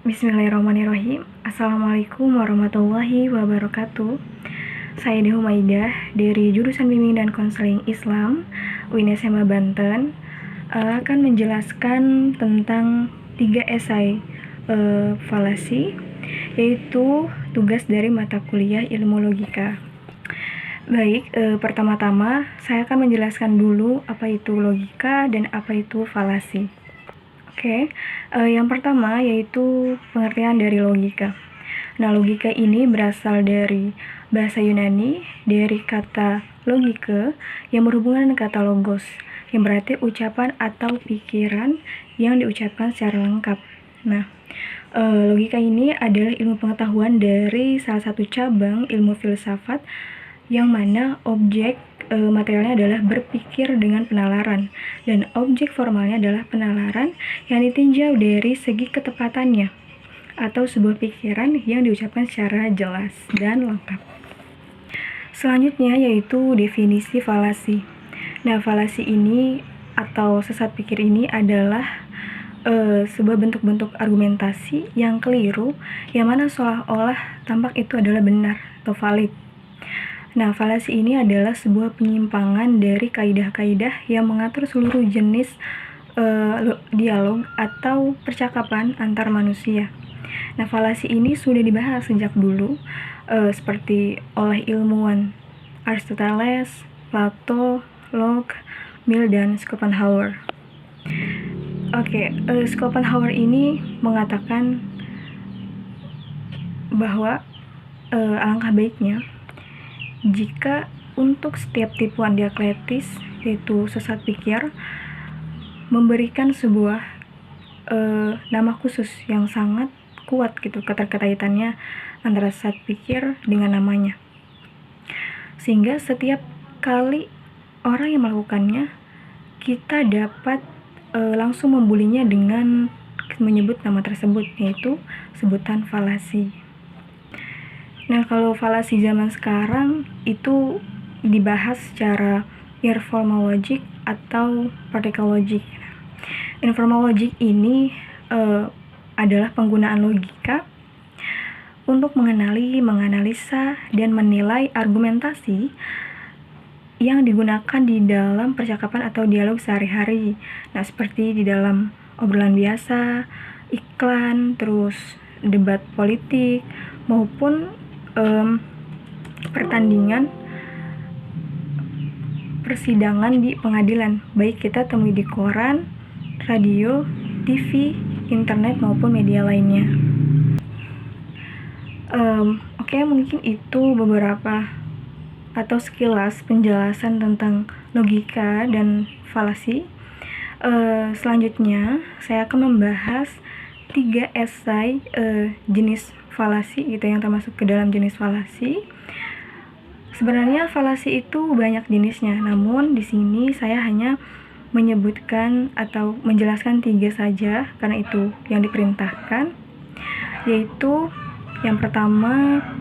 Bismillahirrahmanirrahim. Assalamualaikum warahmatullahi wabarakatuh. Saya Humaidah dari jurusan Bimbing dan Konseling Islam UIN SMA Banten akan menjelaskan tentang 3 esai falasi, yaitu tugas dari mata kuliah Ilmu Logika. Baik, pertama-tama saya akan menjelaskan dulu apa itu logika dan apa itu falasi. Oke, yang pertama yaitu pengertian dari logika. Nah, logika ini berasal dari bahasa Yunani, dari kata logike yang berhubungan dengan kata logos, yang berarti ucapan atau pikiran yang diucapkan secara lengkap. Nah, logika ini adalah ilmu pengetahuan dari salah satu cabang ilmu filsafat yang mana objek materialnya adalah berpikir dengan penalaran, dan objek formalnya adalah penalaran yang ditinjau dari segi ketepatannya atau sebuah pikiran yang diucapkan secara jelas dan lengkap. Selanjutnya yaitu definisi falasi. Nah, falasi ini atau sesat pikir ini adalah sebuah bentuk-bentuk argumentasi yang keliru, yang mana seolah-olah tampak itu adalah benar atau valid. Nah, falasi ini adalah sebuah penyimpangan dari kaidah-kaidah yang mengatur seluruh jenis dialog atau percakapan antar manusia. Nah, falasi ini sudah dibahas sejak dulu, seperti oleh ilmuwan Aristoteles, Plato, Locke, Mill, dan Schopenhauer. Schopenhauer ini mengatakan bahwa alangkah baiknya jika untuk setiap tipuan dialektis, yaitu sesat pikir, memberikan sebuah nama khusus yang sangat kuat gitu, keterkaitannya antara sesat pikir dengan namanya, sehingga setiap kali orang yang melakukannya, kita dapat langsung membulinya dengan menyebut nama tersebut, yaitu sebutan falasi. Nah, kalau falasi zaman sekarang itu dibahas secara informal logic atau particle logic. Informal logic ini adalah penggunaan logika untuk mengenali, menganalisa, dan menilai argumentasi yang digunakan di dalam percakapan atau dialog sehari-hari. Nah, seperti di dalam obrolan biasa, iklan, terus debat politik, maupun pertandingan persidangan di pengadilan, baik kita temui di koran, radio, TV, internet, maupun media lainnya. Mungkin itu beberapa atau sekilas penjelasan tentang logika dan falasi. Selanjutnya saya akan membahas 3 esai jenis falasi gitu, yang termasuk ke dalam jenis falasi. Sebenarnya falasi itu banyak jenisnya, namun di sini saya hanya menyebutkan atau menjelaskan 3 saja karena itu yang diperintahkan, yaitu yang pertama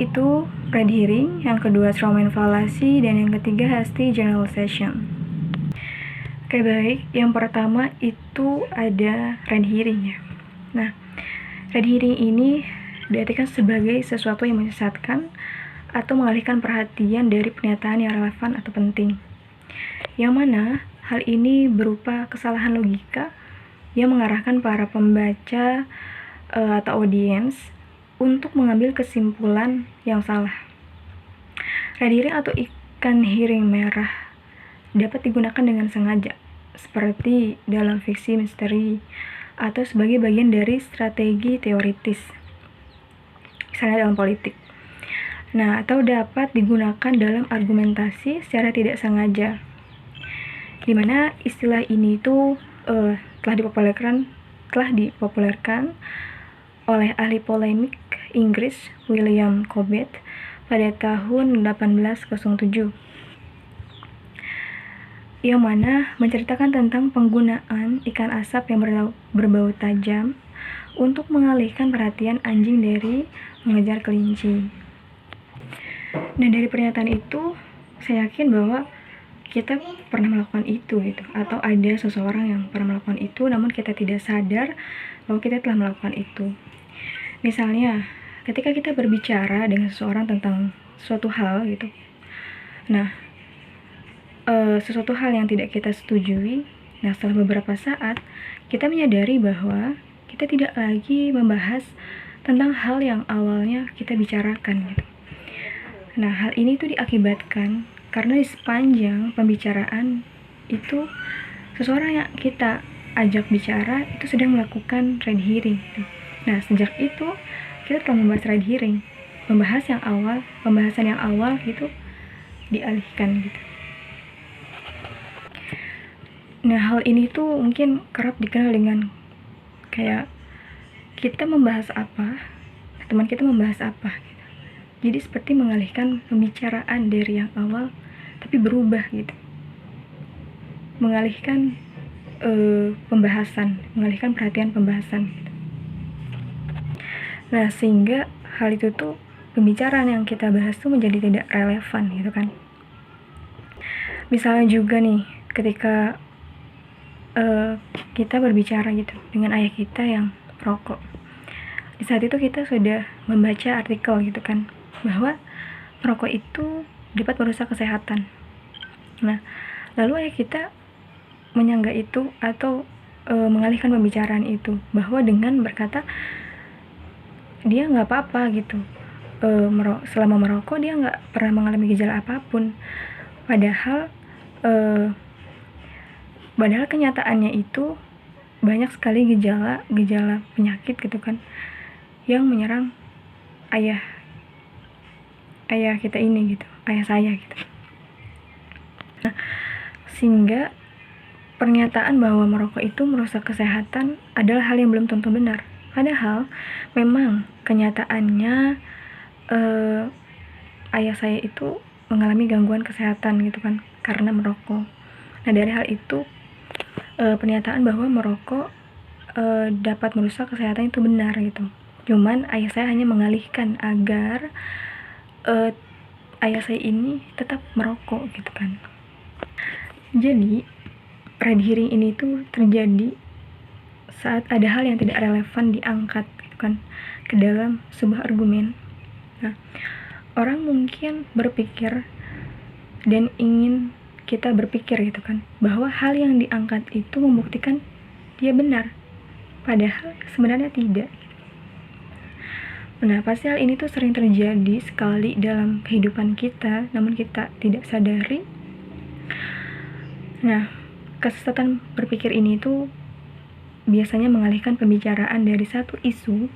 itu red herring, yang kedua strawman fallacy, dan yang ketiga hasty generalization. Oke, baik, yang pertama itu ada red herring ya. Nah, red herring ini diartikan sebagai sesuatu yang menyesatkan atau mengalihkan perhatian dari pernyataan yang relevan atau penting, yang mana hal ini berupa kesalahan logika yang mengarahkan para pembaca atau audiens untuk mengambil kesimpulan yang salah. Red herring atau ikan hiring merah dapat digunakan dengan sengaja, seperti dalam fiksi misteri atau sebagai bagian dari strategi teoritis, misalnya dalam politik. Nah, atau dapat digunakan dalam argumentasi secara tidak sengaja, di mana istilah ini itu telah dipopulerkan oleh ahli polemik Inggris William Cobbett pada tahun 1807, yang mana menceritakan tentang penggunaan ikan asap yang berbau tajam untuk mengalihkan perhatian anjing dari mengejar kelinci. Nah, dari pernyataan itu saya yakin bahwa kita pernah melakukan itu gitu, atau ada seseorang yang pernah melakukan itu namun kita tidak sadar bahwa kita telah melakukan itu. Misalnya ketika kita berbicara dengan seseorang tentang suatu hal gitu, nah sesuatu hal yang tidak kita setujui, nah setelah beberapa saat kita menyadari bahwa kita tidak lagi membahas tentang hal yang awalnya kita bicarakan gitu. Nah hal ini tuh diakibatkan karena di sepanjang pembicaraan itu seseorang yang kita ajak bicara itu sedang melakukan red hearing gitu. Nah sejak itu kita telah membahas red hearing, pembahasan yang awal gitu dialihkan gitu. Nah hal ini tuh mungkin kerap dikenal dengan kayak kita membahas apa, teman kita membahas apa gitu. Jadi seperti mengalihkan pembicaraan dari yang awal tapi berubah gitu, mengalihkan mengalihkan perhatian pembahasan gitu. Nah sehingga hal itu tuh pembicaraan yang kita bahas tuh menjadi tidak relevan gitu kan. Misalnya juga nih ketika kita berbicara gitu dengan ayah kita yang perokok, di saat itu kita sudah membaca artikel gitu kan bahwa merokok itu dapat merusak kesehatan. Nah lalu ayah kita menyanggah itu atau mengalihkan pembicaraan itu bahwa dengan berkata dia nggak apa-apa gitu, selama merokok dia nggak pernah mengalami gejala apapun, padahal kenyataannya itu banyak sekali gejala penyakit gitu kan yang menyerang ayah kita ini gitu, ayah saya gitu. Nah, sehingga pernyataan bahwa merokok itu merusak kesehatan adalah hal yang belum tentu benar. Padahal memang kenyataannya ayah saya itu mengalami gangguan kesehatan gitu kan karena merokok. Nah dari hal itu pernyataan bahwa merokok dapat merusak kesehatan itu benar gitu. Cuman ayah saya hanya mengalihkan agar ayah saya ini tetap merokok gitu kan. Jadi red hearing ini tuh terjadi saat ada hal yang tidak relevan diangkat gitu kan ke dalam sebuah argumen. Nah, orang mungkin berpikir dan ingin kita berpikir gitu kan bahwa hal yang diangkat itu membuktikan dia benar, padahal sebenarnya tidak. Nah, pasti hal ini tuh sering terjadi sekali dalam kehidupan kita, namun kita tidak sadari. Nah, kesesatan berpikir ini tuh biasanya mengalihkan pembicaraan dari satu isu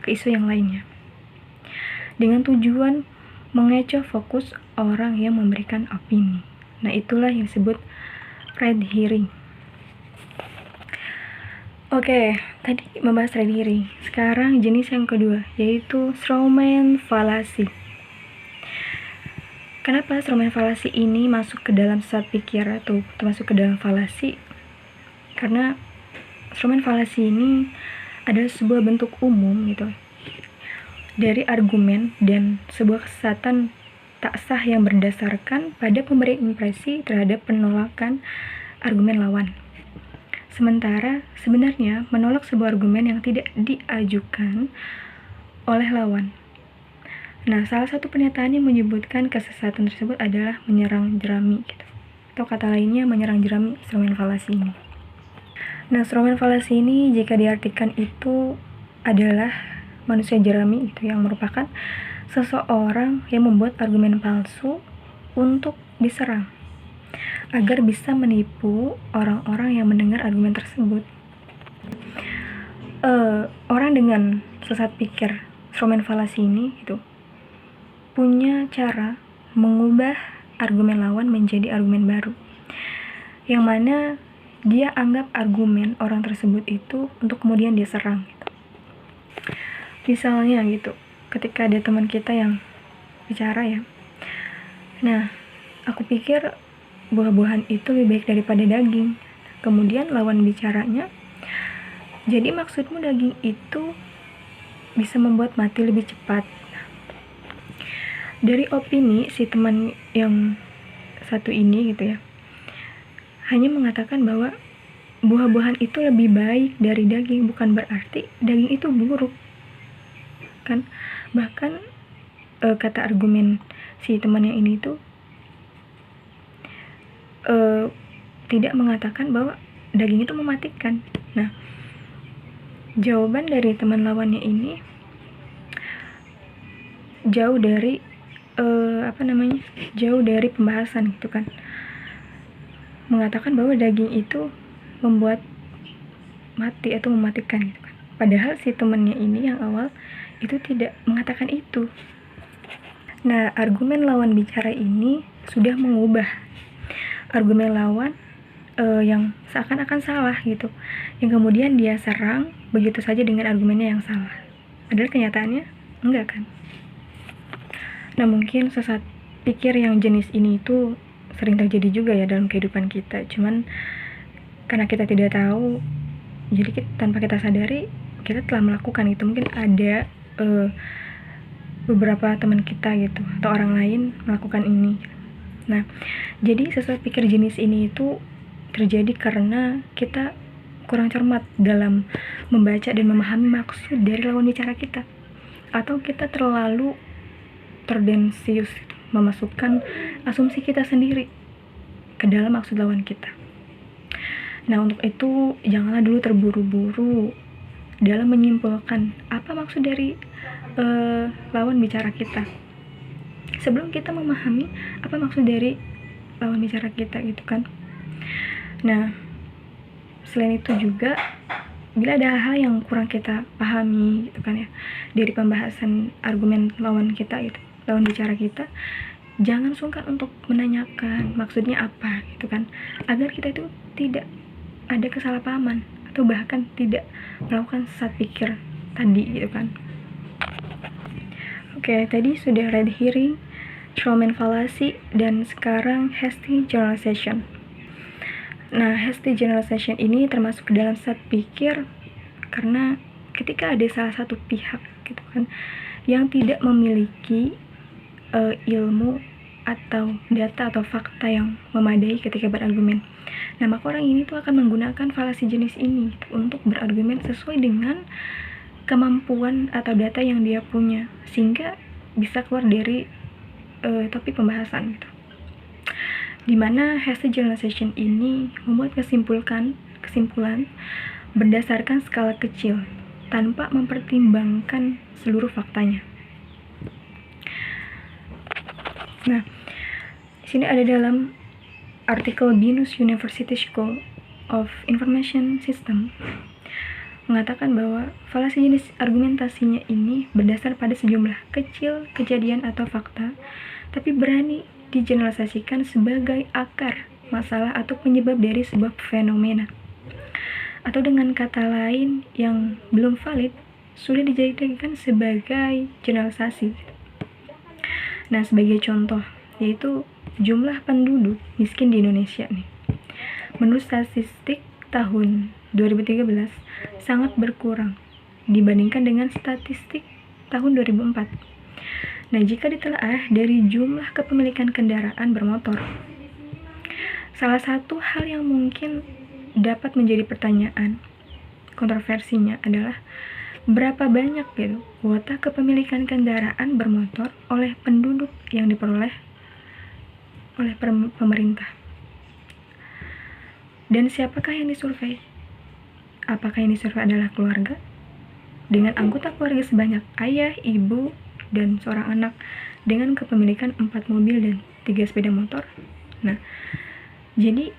ke isu yang lainnya, dengan tujuan mengecoh fokus orang yang memberikan opini. Nah, itulah yang disebut red hearing. Oke, tadi membahas red hearing. Sekarang jenis yang kedua, yaitu strawman fallacy. Kenapa strawman fallacy ini masuk ke dalam sesat pikir atau termasuk ke dalam fallacy? Karena strawman fallacy ini adalah sebuah bentuk umum gitu dari argumen dan sebuah kesesatan tak sah yang berdasarkan pada pemberian impresi terhadap penolakan argumen lawan. Sementara sebenarnya menolak sebuah argumen yang tidak diajukan oleh lawan. Nah, salah satu pernyataan yang menyebutkan kesesatan tersebut adalah menyerang jerami gitu. Atau kata lainnya menyerang jerami strawman fallacy ini. Nah, strawman fallacy ini jika diartikan itu adalah manusia jerami itu yang merupakan seseorang yang membuat argumen palsu untuk diserang agar bisa menipu orang-orang yang mendengar argumen tersebut. Orang dengan sesat pikir strawman fallacy ini itu punya cara mengubah argumen lawan menjadi argumen baru, yang mana dia anggap argumen orang tersebut itu untuk kemudian dia serang gitu. Misalnya gitu, ketika ada teman kita yang bicara ya, nah aku pikir buah-buahan itu lebih baik daripada daging. Kemudian lawan bicaranya, jadi maksudmu daging itu bisa membuat mati lebih cepat. Dari opini si teman yang satu ini gitu ya, hanya mengatakan bahwa buah-buahan itu lebih baik dari daging, bukan berarti daging itu buruk kan. Bahkan kata argumen si temannya ini tuh tidak mengatakan bahwa daging itu mematikan. Nah, jawaban dari teman lawannya ini jauh dari jauh dari pembahasan gitu kan, mengatakan bahwa daging itu membuat mati atau mematikan gitu kan. Padahal si temannya ini yang awal itu tidak mengatakan itu. Nah, argumen lawan bicara ini sudah mengubah argumen lawan yang seakan-akan salah gitu, yang kemudian dia serang begitu saja dengan argumennya yang salah. Padahal kenyataannya enggak kan. Nah, mungkin sesat pikir yang jenis ini itu sering terjadi juga ya dalam kehidupan kita. Cuman karena kita tidak tahu, jadi tanpa kita sadari kita telah melakukan itu. Mungkin ada beberapa teman kita gitu atau orang lain melakukan ini. Nah, jadi sesat pikir jenis ini itu terjadi karena kita kurang cermat dalam membaca dan memahami maksud dari lawan bicara kita, atau kita terlalu terdensius memasukkan asumsi kita sendiri ke dalam maksud lawan kita. Nah, untuk itu janganlah dulu terburu-buru dalam menyimpulkan apa maksud dari lawan bicara kita sebelum kita memahami apa maksud dari lawan bicara kita gitu kan. Nah, selain itu juga bila ada hal-hal yang kurang kita pahami gitu kan ya dari pembahasan argumen lawan kita gitu, lawan bicara kita, jangan sungkan untuk menanyakan maksudnya apa gitu kan, agar kita itu tidak ada kesalahpahaman atau bahkan tidak melakukan sesat pikir tadi gitu kan. Oke, tadi sudah red herring, strawman fallacy, dan sekarang hasty generalization. Nah, hasty generalization ini termasuk ke dalam sesat pikir karena ketika ada salah satu pihak gitu kan yang tidak memiliki ilmu atau data atau fakta yang memadai ketika berargumen. Nah, maka orang ini tuh akan menggunakan falasi jenis ini gitu, untuk berargumen sesuai dengan kemampuan atau data yang dia punya, sehingga bisa keluar dari topik pembahasan gitu. Dimana hasty generalization ini membuat kesimpulan berdasarkan skala kecil tanpa mempertimbangkan seluruh faktanya. Nah, di sini ada dalam artikel Binus University School of Information System mengatakan bahwa falasi jenis argumentasinya ini berdasar pada sejumlah kecil kejadian atau fakta, tapi berani digeneralisasikan sebagai akar masalah atau penyebab dari sebuah fenomena. Atau dengan kata lain yang belum valid, sudah dijadikan sebagai generalisasi. Nah, sebagai contoh, yaitu jumlah penduduk miskin di Indonesia nih. Menurut statistik tahun 2013 sangat berkurang dibandingkan dengan statistik tahun 2004. Nah, jika ditelaah dari jumlah kepemilikan kendaraan bermotor, salah satu hal yang mungkin dapat menjadi pertanyaan kontroversinya adalah berapa banyak gitu kuota kepemilikan kendaraan bermotor oleh penduduk yang diperoleh oleh pemerintah. Dan siapakah yang disurvei? Apakah yang disurvei adalah keluarga dengan anggota keluarga sebanyak ayah, ibu, dan seorang anak dengan kepemilikan 4 mobil dan 3 sepeda motor? Nah, jadi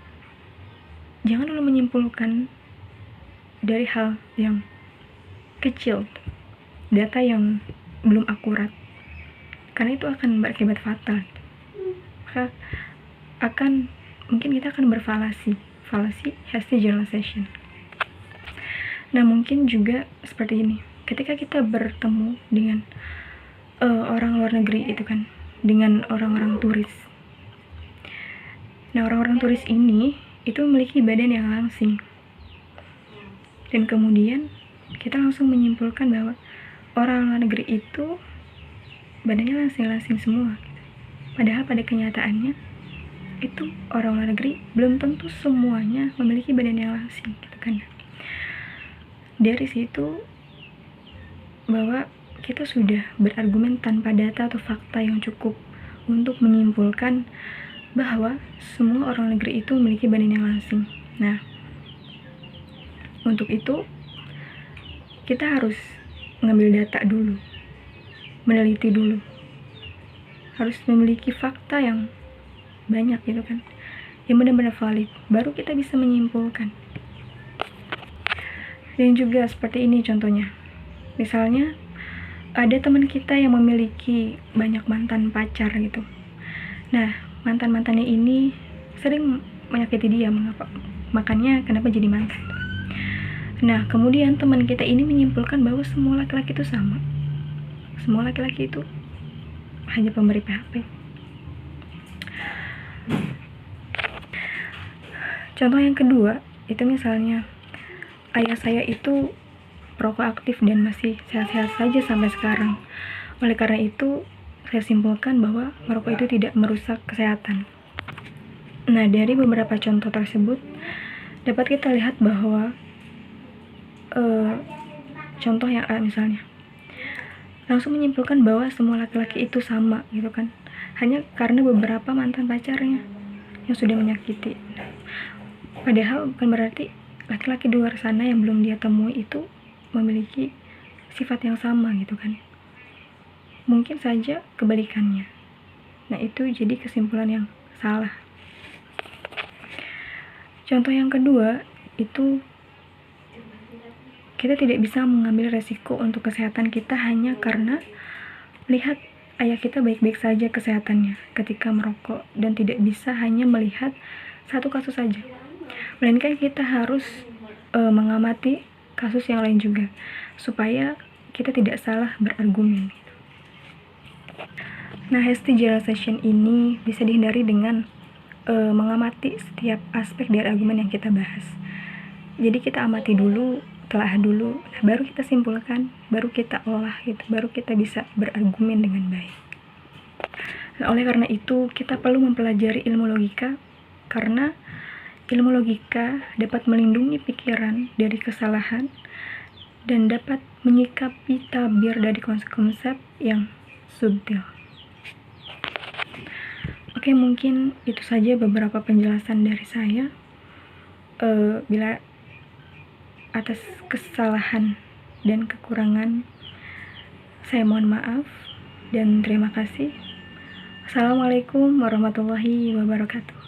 jangan dulu menyimpulkan dari hal yang kecil, data yang belum akurat, karena itu akan berakibat fatal. Maka mungkin kita akan berfalasi hasty generalization. Nah, mungkin juga seperti ini, ketika kita bertemu dengan orang luar negeri itu kan, dengan orang-orang turis. Nah, orang-orang turis ini itu memiliki badan yang langsing, dan kemudian kita langsung menyimpulkan bahwa orang luar negeri itu badannya langsing-langsing semua. Padahal pada kenyataannya itu orang luar negeri belum tentu semuanya memiliki badan yang langsing gitu kan. Dari situ bahwa kita sudah berargumen tanpa data atau fakta yang cukup untuk menyimpulkan bahwa semua orang negeri itu memiliki badan yang langsing. Nah, untuk itu kita harus mengambil data dulu, meneliti dulu, harus memiliki fakta yang banyak gitu kan, yang benar-benar valid, baru kita bisa menyimpulkan. Dan juga seperti ini contohnya, misalnya ada teman kita yang memiliki banyak mantan pacar gitu. Nah, mantan-mantannya ini sering menyakiti dia, makanya kenapa jadi mantan. Nah, kemudian teman kita ini menyimpulkan bahwa semua laki-laki itu sama. Semua laki-laki itu hanya pemberi PHP. Contoh yang kedua, itu misalnya ayah saya itu perokok aktif dan masih sehat-sehat saja sampai sekarang. Oleh karena itu, saya simpulkan bahwa merokok itu tidak merusak kesehatan. Nah, dari beberapa contoh tersebut, dapat kita lihat bahwa contoh yang A misalnya, langsung menyimpulkan bahwa semua laki-laki itu sama gitu kan, hanya karena beberapa mantan pacarnya yang sudah menyakiti. Padahal bukan berarti laki-laki di luar sana yang belum dia temui itu memiliki sifat yang sama gitu kan. Mungkin saja kebalikannya. Nah, itu jadi kesimpulan yang salah. Contoh yang kedua, itu kita tidak bisa mengambil resiko untuk kesehatan kita hanya karena melihat ayah kita baik-baik saja kesehatannya ketika merokok, dan tidak bisa hanya melihat satu kasus saja, melainkan kita harus mengamati kasus yang lain juga supaya kita tidak salah berargumen. Nah, hasty generalization ini bisa dihindari dengan mengamati setiap aspek dari argumen yang kita bahas. Jadi kita amati dulu, telah dulu, nah baru kita simpulkan, baru kita olah gitu, baru kita bisa berargumen dengan baik. Nah, oleh karena itu kita perlu mempelajari ilmu logika, karena ilmu logika dapat melindungi pikiran dari kesalahan dan dapat menyikapi tabir dari konsep yang subtil. Oke, mungkin itu saja beberapa penjelasan dari saya. Bila atas kesalahan dan kekurangan, saya mohon maaf dan terima kasih. Assalamualaikum warahmatullahi wabarakatuh.